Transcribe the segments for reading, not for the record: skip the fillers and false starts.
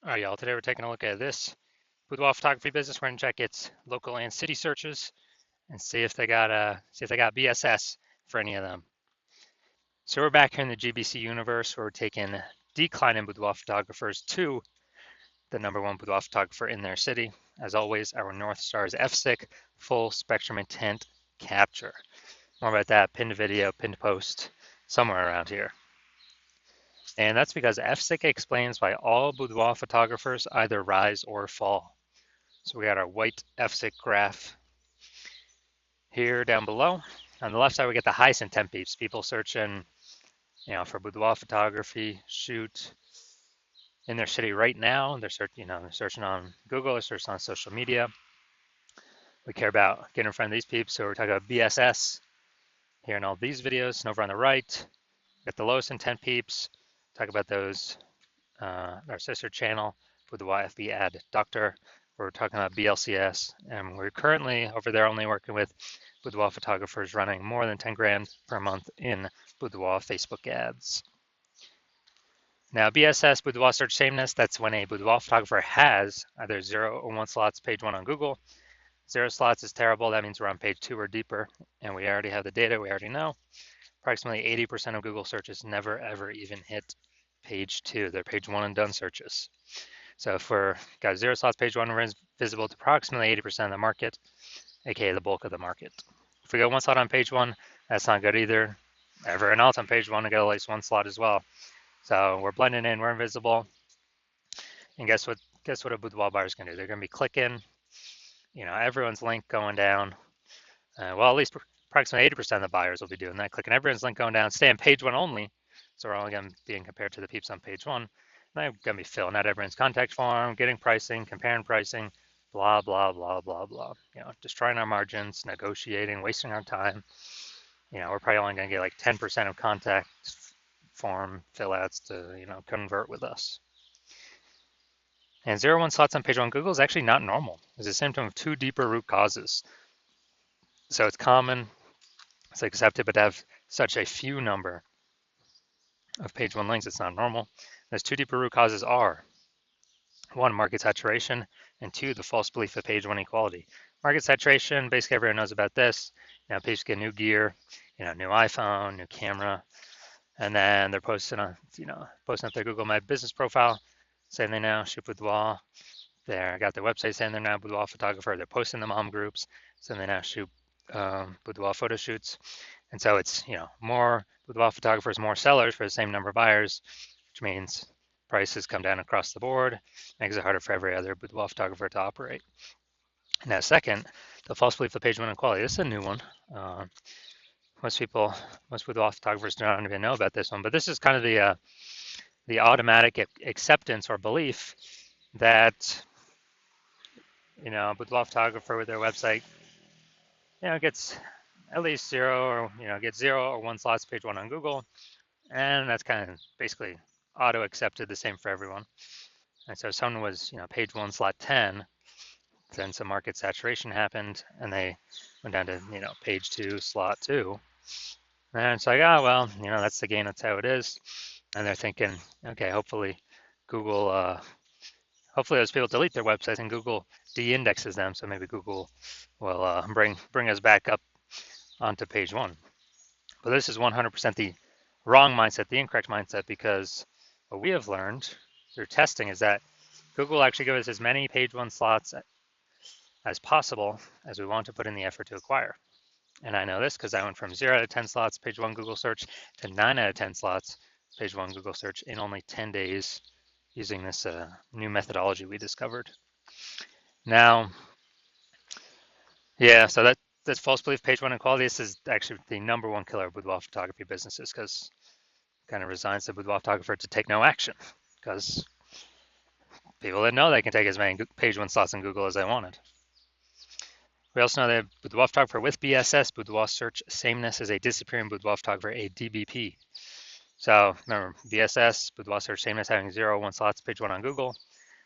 All right, y'all. Today we're taking a look at this boudoir photography business. We're gonna check its local and city searches and see if they got BSS for any of them. So we're back here in the GBC universe where we're taking declining boudoir photographers to the #1 boudoir photographer in their city. As always, our North Star is FSIC, full spectrum intent capture. More about that, pinned video, pinned post, somewhere around here. And that's because FSIC explains why all boudoir photographers either rise or fall. So we got our white FSIC graph here down below. On the left side, we get the highest intent peeps, people searching, for boudoir photography, shoot in their city right now. They're searching on Google, they're searching on social media. We care about getting in front of these peeps, so we're talking about BSS here in all these videos. And over on the right, we got the lowest intent peeps. Talk about those, our sister channel, Boudoir FB Ad Doctor. We're talking about BLCS, and we're currently over there only working with boudoir photographers running more than 10 grand per month in boudoir Facebook ads. Now, BSS, boudoir search sameness, that's when a boudoir photographer has either 0 or 1 slots page 1 on Google. 0 slots is terrible. That means we're on page 2 or deeper, and we already have the data. We already know. Approximately 80% of Google searches never, ever even hit page 2. They're page 1 and done searches. So if we're got 0 slots page 1, we're visible to approximately 80% of the market, aka the bulk of the market. If we go 1 slot on page 1, that's not good either. Everyone else on page 1 to get at least 1 slot as well. So we're blending in, we're invisible. And guess what a boudoir buyer is going to do? They're going to be clicking, everyone's link going down. Well, at least approximately 80% of the buyers will be doing that, clicking everyone's link going down, stay on page 1 only. So we're only going to be compared to the peeps on page 1. They're going to be filling out everyone's contact form, getting pricing, comparing pricing, blah, blah, blah, blah, blah. Destroying our margins, negotiating, wasting our time. We're probably only going to get like 10% of contact form fill outs to, convert with us. And 0-1 slots on page 1 Google is actually not normal. It's a symptom of 2 deeper root causes. So it's common, it's accepted, but to have such a few number of page 1 links, it's not normal. Those 2 deeper root causes are 1, market saturation, and 2, the false belief of page 1 equality. Market saturation, basically everyone knows about this. People get new gear, new iPhone, new camera, and then they're posting up their Google My Business profile, saying they now shoot boudoir. They got their website saying they're now boudoir photographer. They're posting the mom groups, saying they now shoot boudoir photo shoots. And so it's, more boudoir photographers, more sellers for the same number of buyers, which means prices come down across the board, makes it harder for every other boudoir photographer to operate. Now, second, the false belief of page 1 equality. This is a new one. Most boudoir photographers don't even know about this one, but this is kind of the automatic acceptance or belief that, a boudoir photographer with their website, gets at least 0 or, gets 0 or 1 slots page 1 on Google. And that's kind of basically auto accepted, the same for everyone. And so if someone was, page 1 slot 10, then some market saturation happened and they went down to, page 2 slot 2. And it's like, oh, well, that's the game, that's how it is. And they're thinking, okay, hopefully Google, hopefully those people delete their websites and Google de-indexes them. So maybe Google will bring us back up onto page 1. But this is 100% the wrong mindset, the incorrect mindset, because what we have learned through testing is that Google actually gives us as many page 1 slots as possible as we want to put in the effort to acquire. And I know this because I went from 0 out of 10 slots page 1 Google search to 9 out of 10 slots page 1 Google search in only 10 days using this new methodology we discovered. Now, yeah, so that's false belief page 1 equality. This is actually the #1 killer of boudoir photography businesses because it kind of resigns the boudoir photographer to take no action because people didn't know they can take as many page 1 slots in Google as they wanted. We also know that boudoir photographer with BSS, boudoir search sameness, is a disappearing boudoir photographer, a DBP. So remember, BSS, boudoir search sameness, having 0 1 slots page 1 on Google.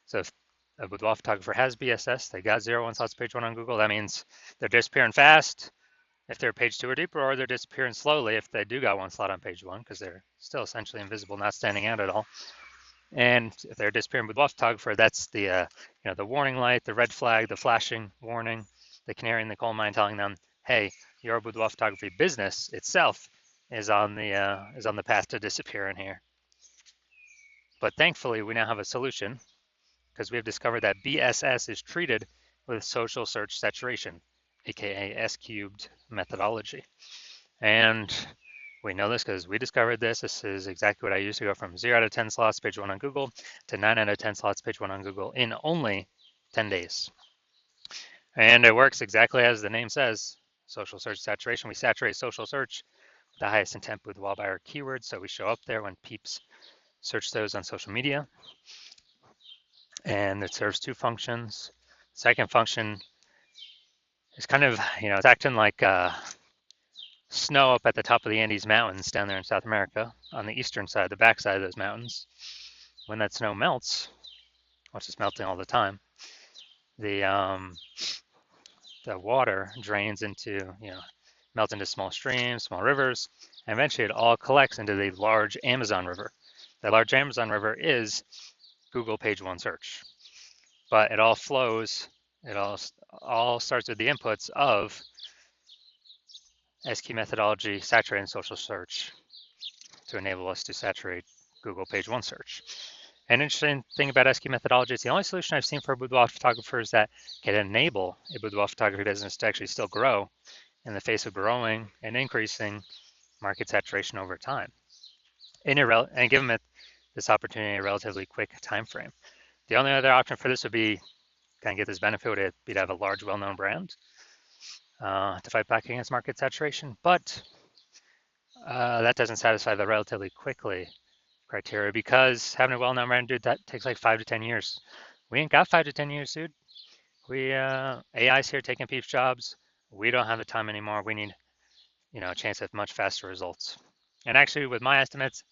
So if a boudoir photographer has BSS, they got 0 1 slots page 1 on Google, that means they're disappearing fast if they're page 2 or deeper, or they're disappearing slowly if they do got 1 slot on page 1 because they're still essentially invisible, not standing out at all. And if they're disappearing boudoir photographer, that's the the warning light, the red flag, the flashing warning, the canary in the coal mine telling them, hey, your boudoir photography business itself is on the path to disappearing here. But thankfully, we now have a solution because we have discovered that BSS is treated with social search saturation, aka S cubed methodology. And we know this because we discovered this. This is exactly what I used to go from 0 out of 10 slots, page 1 on Google, to 9 out of 10 slots, page 1 on Google in only 10 days. And it works exactly as the name says, social search saturation. We saturate social search with the highest intent boudoir buyer keywords, so we show up there when peeps search those on social media. And it serves two functions. Second function is kind of, it's acting like snow up at the top of the Andes Mountains down there in South America on the eastern side, the backside of those mountains. When that snow melts, which is melting all the time, the water drains into, melts into small streams, small rivers, and eventually it all collects into the large Amazon River. The large Amazon River is Google page one search, but it all flows, it all starts with the inputs of SQ methodology, saturating social search to enable us to saturate Google page one search. An interesting thing about SQ methodology, it's the only solution I've seen for boudoir photographers that can enable a boudoir photography business to actually still grow in the face of growing and increasing market saturation over time, and give them this opportunity in a relatively quick time frame. The only other option for this would be kind of get this benefit would be to have a large, well-known brand to fight back against market saturation, but that doesn't satisfy the relatively quickly criteria because having a well-known brand, dude, that takes like 5 to 10 years. We ain't got 5 to 10 years, dude. AI's here taking people's jobs. We don't have the time anymore. We need, a chance at much faster results. And actually, with my estimates,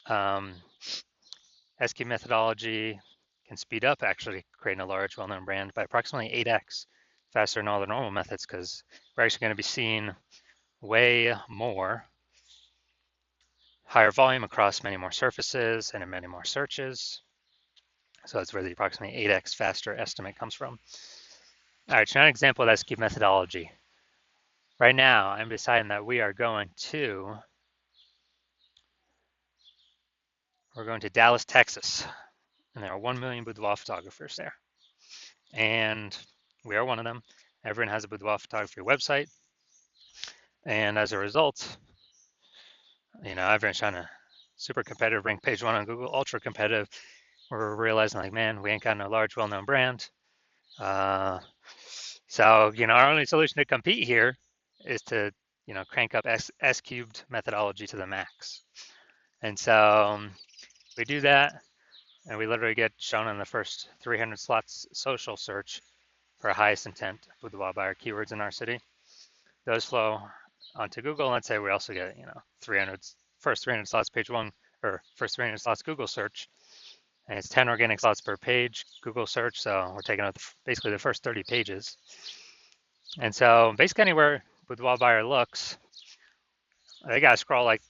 SQ methodology can speed up actually creating a large, well-known brand by approximately 8x faster than all the normal methods because we're actually going to be seeing way more higher volume across many more surfaces and in many more searches. So that's where the approximately 8x faster estimate comes from. All right, so now an example of SQ methodology. Right now, I'm deciding that we're going to Dallas, Texas, and there are 1 million boudoir photographers there. And we are one of them. Everyone has a boudoir photography website. And as a result, everyone's trying to super competitive, rank page one on Google, ultra competitive. We're realizing like, man, we ain't got no large, well-known brand. So, our only solution to compete here is to, crank up S cubed methodology to the max. And so we do that, and we literally get shown in the first 300 slots social search for highest intent boudoir buyer keywords in our city. Those flow onto Google. Let's say we also get, first 300 slots page one, or first 300 slots Google search. And it's 10 organic slots per page Google search. So we're taking out basically the first 30 pages. And so basically anywhere boudoir buyer looks, they got to scroll like,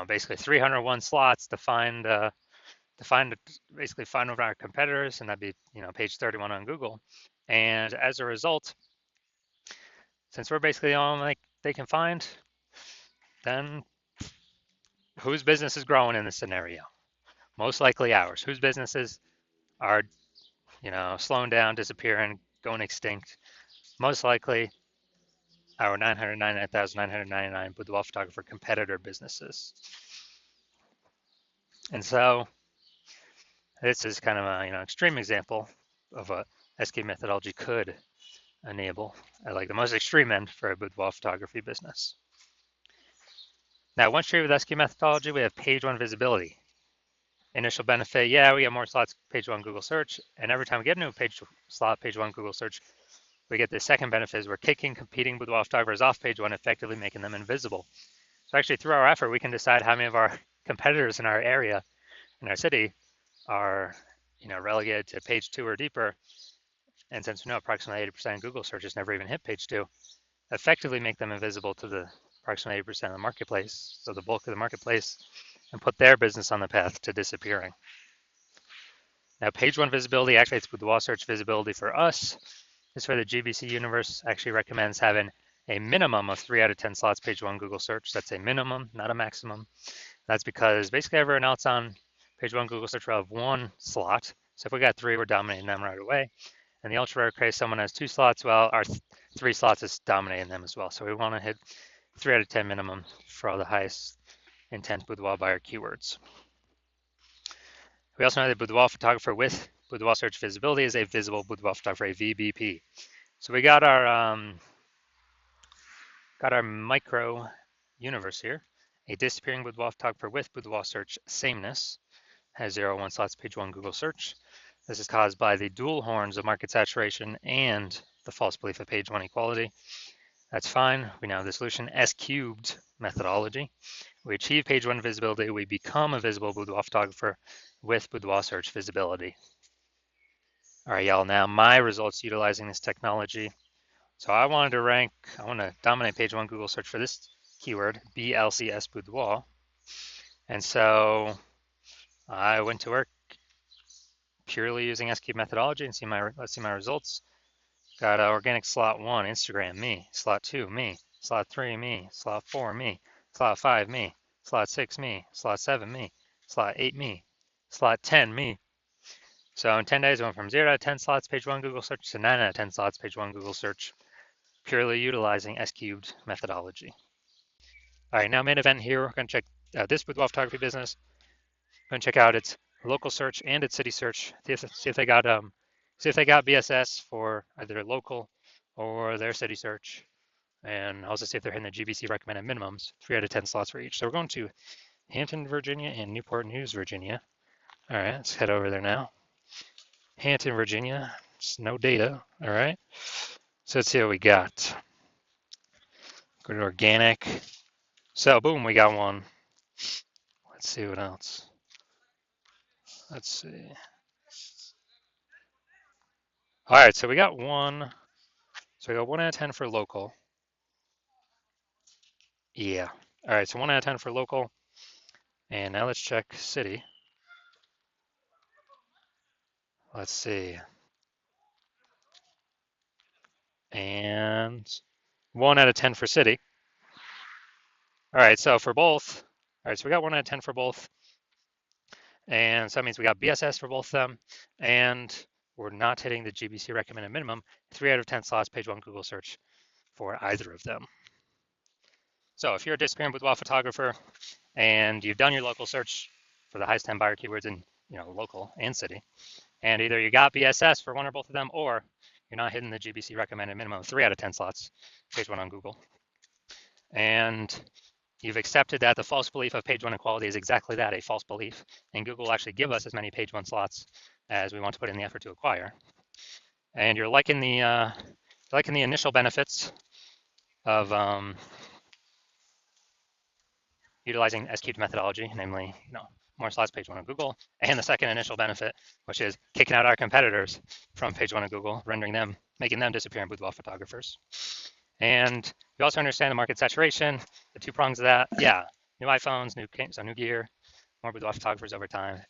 basically 301 slots to find one of our competitors, and that'd be, page 31 on Google. And as a result, since we're basically the only they can find, then whose business is growing in this scenario? Most likely ours. Whose businesses are, slowing down, disappearing, going extinct? Most likely our 999,999 boudoir photographer competitor businesses. And so this is kind of an extreme example of what SQ methodology could enable at like the most extreme end for a boudoir photography business. Now, once treated with SQ methodology, we have page one visibility. Initial benefit, yeah, we get more slots page one Google search, and every time we get a new page one Google search, we get the second benefit is we're kicking competing boudoir photographers off page one, effectively making them invisible. So actually through our effort, we can decide how many of our competitors in our area, in our city, are relegated to page two or deeper. And since we know approximately 80% of Google searches never even hit page two, effectively make them invisible to the approximately 80% of the marketplace, so the bulk of the marketplace, and put their business on the path to disappearing. Now, page one visibility activates Boudoir search visibility for us. This is where the GBC universe actually recommends having a minimum of 3 out of 10 slots page one Google search. That's a minimum, not a maximum. That's because basically everyone else on page one Google search will have 1 slot. So if we got 3, we're dominating them right away. And the ultra rare case, someone has 2 slots, well, our 3 slots is dominating them as well. So we want to hit 3 out of 10 minimum for all the highest intent boudoir buyer keywords. We also know that boudoir photographer with boudoir search visibility is a visible boudoir photographer, a VBP. So we got our micro universe here. A disappearing boudoir photographer with boudoir search sameness has 0, 1 slots page one Google search. This is caused by the dual horns of market saturation and the false belief of page one equality. That's fine. We now have the solution, S cubed methodology. We achieve page one visibility. We become a visible boudoir photographer with boudoir search visibility. All right, y'all, now my results utilizing this technology. So I want to dominate page one Google search for this keyword, BLCS boudoir. And so I went to work purely using S cubed methodology and let's see my results. Got organic slot 1, Instagram, me. Slot 2, me. Slot 3, me. Slot 4, me. Slot 5, me. Slot 6, me. Slot 7, me. Slot 8, me. Slot 10, me. So in 10 days, I went from 0 out of 10 slots page one Google search to 9 out of 10 slots page one Google search, purely utilizing S cubed methodology. All right, now main event here. We're going to check this boudoir photography business. We're going to check out its local search and its city search. See if they got BSS for either local or their city search, and also see if they're hitting the GBC recommended minimums, 3 out of 10 slots for each. So we're going to Hampton, Virginia, and Newport News, Virginia. All right, let's head over there now. Hampton, Virginia, just no data. All right, so let's see what we got. Go to organic. So boom, we got one. Let's see what else. Let's see. All right, so we got one. So we got 1 out of 10 for local. Yeah. All right, so 1 out of 10 for local. And now let's check city. Let's see. And 1 out of 10 for city. All right, so for both. All right, so we got 1 out of 10 for both. And so that means we got BSS for both of them. And we're not hitting the GBC recommended minimum. 3 out of 10 slots, page one Google search for either of them. So if you're a disappearing boudoir photographer and you've done your local search for the highest 10 buyer keywords in local and city, and either you got BSS for one or both of them, or you're not hitting the GBC recommended minimum of 3 out of 10 slots, page one on Google, and you've accepted that the false belief of page one equality is exactly that, a false belief, and Google will actually give us as many page one slots as we want to put in the effort to acquire, and you're liking the initial benefits of utilizing S-cubed methodology, namely, more slots page one on Google, and the second initial benefit, which is kicking out our competitors from page one of Google, making them disappearing boudoir photographers. And you also understand the market saturation, the 2 prongs of that. Yeah, new iPhones, new gear, more boudoir photographers over time.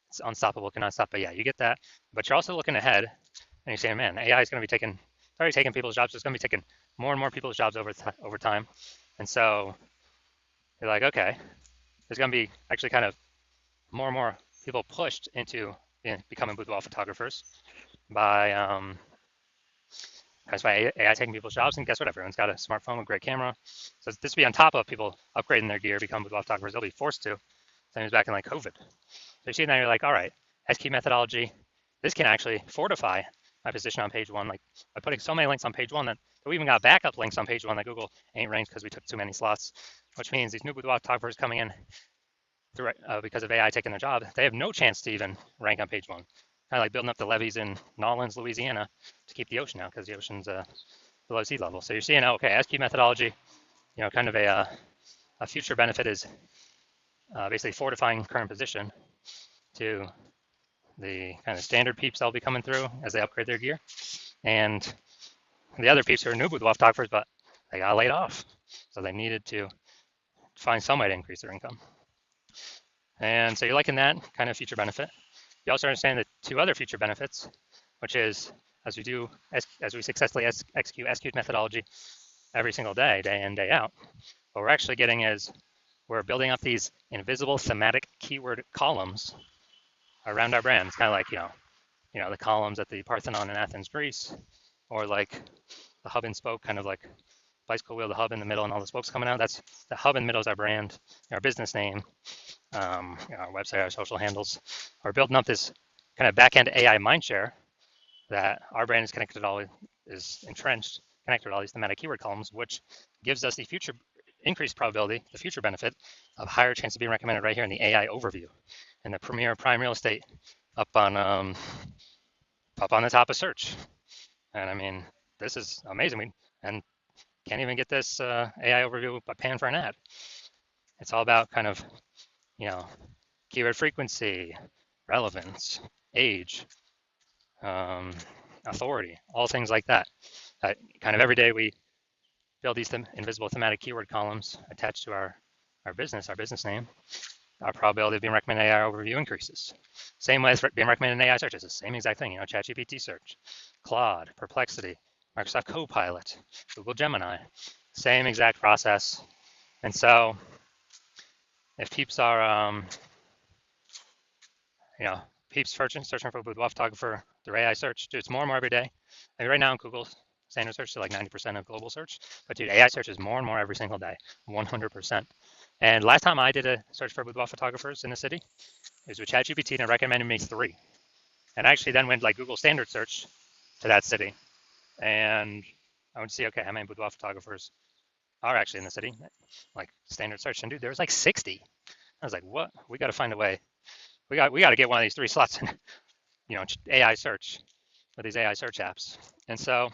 It's unstoppable, cannot stop. But yeah, you get that. But you're also looking ahead, and you're saying, man, AI is going to be already taking people's jobs. It's going to be taking more and more people's jobs over time. And so you're like, okay, there's going to be actually kind of more and more people pushed into becoming boudoir photographers by AI taking people's jobs. And guess what? Everyone's got a smartphone with a great camera. So this will be on top of people upgrading their gear, become boudoir photographers. They'll be forced to. Same as back in like COVID. So you see now you're like, all right, S-key methodology. This can actually fortify my position on page one, like by putting so many links on page one that we even got backup links on page one that Google ain't ranked because we took too many slots, which means these new boudoir photographers coming in through, because of AI taking their job, they have no chance to even rank on page one. Kind of like building up the levees in Nolens, Louisiana to keep the ocean out because the ocean's below sea level. So you're seeing, okay, S-key methodology, kind of a future benefit is basically fortifying current position to the kind of standard peeps that'll be coming through as they upgrade their gear. And the other peeps who are new boudoir photographers, but they got laid off. So they needed to find some way to increase their income. And so you're liking that kind of future benefit. You also understand the two other future benefits, which is as we successfully execute SQ methodology every single day, day in, day out, what we're actually getting is we're building up these invisible thematic keyword columns around our brand. It's kind of like, the columns at the Parthenon in Athens, Greece, or like the hub and spoke, kind of like bicycle wheel, the hub in the middle and all the spokes coming out. That's the hub in the middle is our brand, our business name, our website, our social handles. We're building up this kind of back-end AI mindshare that our brand is connected is entrenched, connected to all these thematic keyword columns, which gives us the future increased probability, the future benefit of higher chance of being recommended right here in the AI overview and the premier prime real estate up on the top of search. And I mean, this is amazing. And can't even get this AI overview by paying for an ad. It's all about kind of, keyword frequency, relevance, age, authority, all things like that. Kind of every day we build these invisible thematic keyword columns attached to our business name. Our probability of being recommended in AI overview increases. Same way as being recommended in AI search. It's the same exact thing. ChatGPT search, Claude, Perplexity, Microsoft Copilot, Google Gemini, same exact process. And so if peeps are, peeps searching for boudoir photographer through AI search, dude, it's more and more every day. I mean, right now in Google standard search is like 90% of global search, but dude, AI search is more and more every single day, 100%. And last time I did a search for boudoir photographers in the city, it was with ChatGPT and it recommended me 3. And I actually then went like Google standard search to that city. And I would see, okay, how many boudoir photographers are actually in the city? Like standard search. And dude, there was like 60. I was like, what? We got to find a way. We got to get one of these 3 slots in, AI search with these AI search apps. And so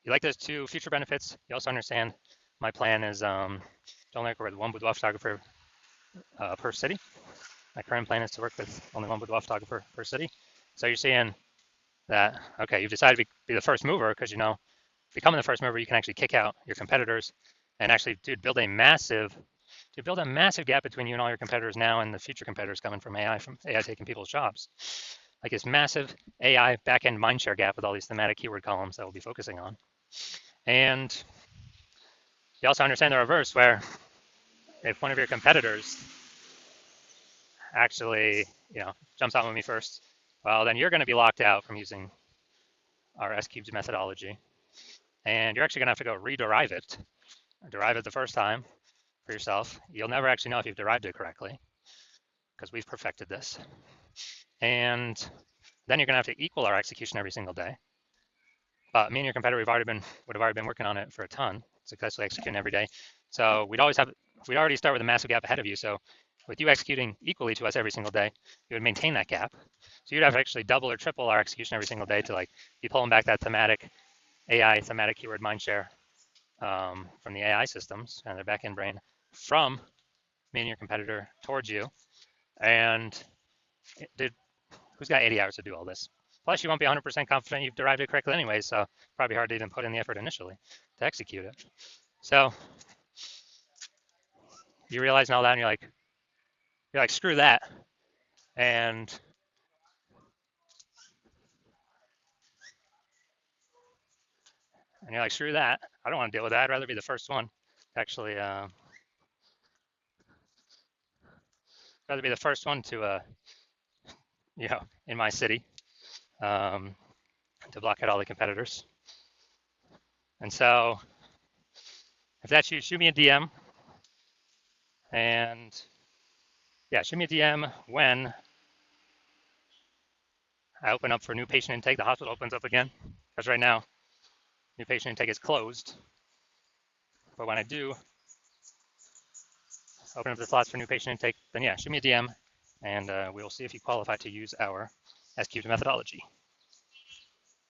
you like those 2 future benefits. You also understand my plan is to only work with 1 boudoir photographer per city. My current plan is to work with only 1 boudoir photographer per city. So you're seeing that, okay, you've decided to be the first mover because, becoming the first mover, you can actually kick out your competitors and actually, dude, build a massive gap between you and all your competitors now and the future competitors coming from AI taking people's jobs. Like this massive AI backend mindshare gap with all these thematic keyword columns that we'll be focusing on. And you also understand the reverse, where if one of your competitors actually, jumps out with me first, well, then you're going to be locked out from using our S-cubed methodology. And you're actually going to have to go rederive it, derive it the first time for yourself. You'll never actually know if you've derived it correctly because we've perfected this. And then you're going to have to equal our execution every single day. But me and your competitor, would have already been working on it for a ton, successfully executing every day. So we'd already start with a massive gap ahead of you. So with you executing equally to us every single day, you would maintain that gap. So you'd have to actually double or triple our execution every single day to like be pulling back that thematic keyword mindshare from the AI systems and their backend brain from me and your competitor towards you. And who's got 80 hours to do all this? Plus, you won't be 100% confident you've derived it correctly anyway, so probably hard to even put in the effort initially to execute it. So you realize now that, and you're like, screw that. And you're like, screw that. I don't want to deal with that. I'd rather be the first one to actually, rather be the first one to, in my city, to block out all the competitors. And so if that's you, shoot me a DM. And yeah, shoot me a DM when I open up for new patient intake. The hospital opens up again, because right now, new patient intake is closed. But when I do open up the slots for new patient intake, then yeah, shoot me a DM, and we'll see if you qualify to use our S-cubed methodology.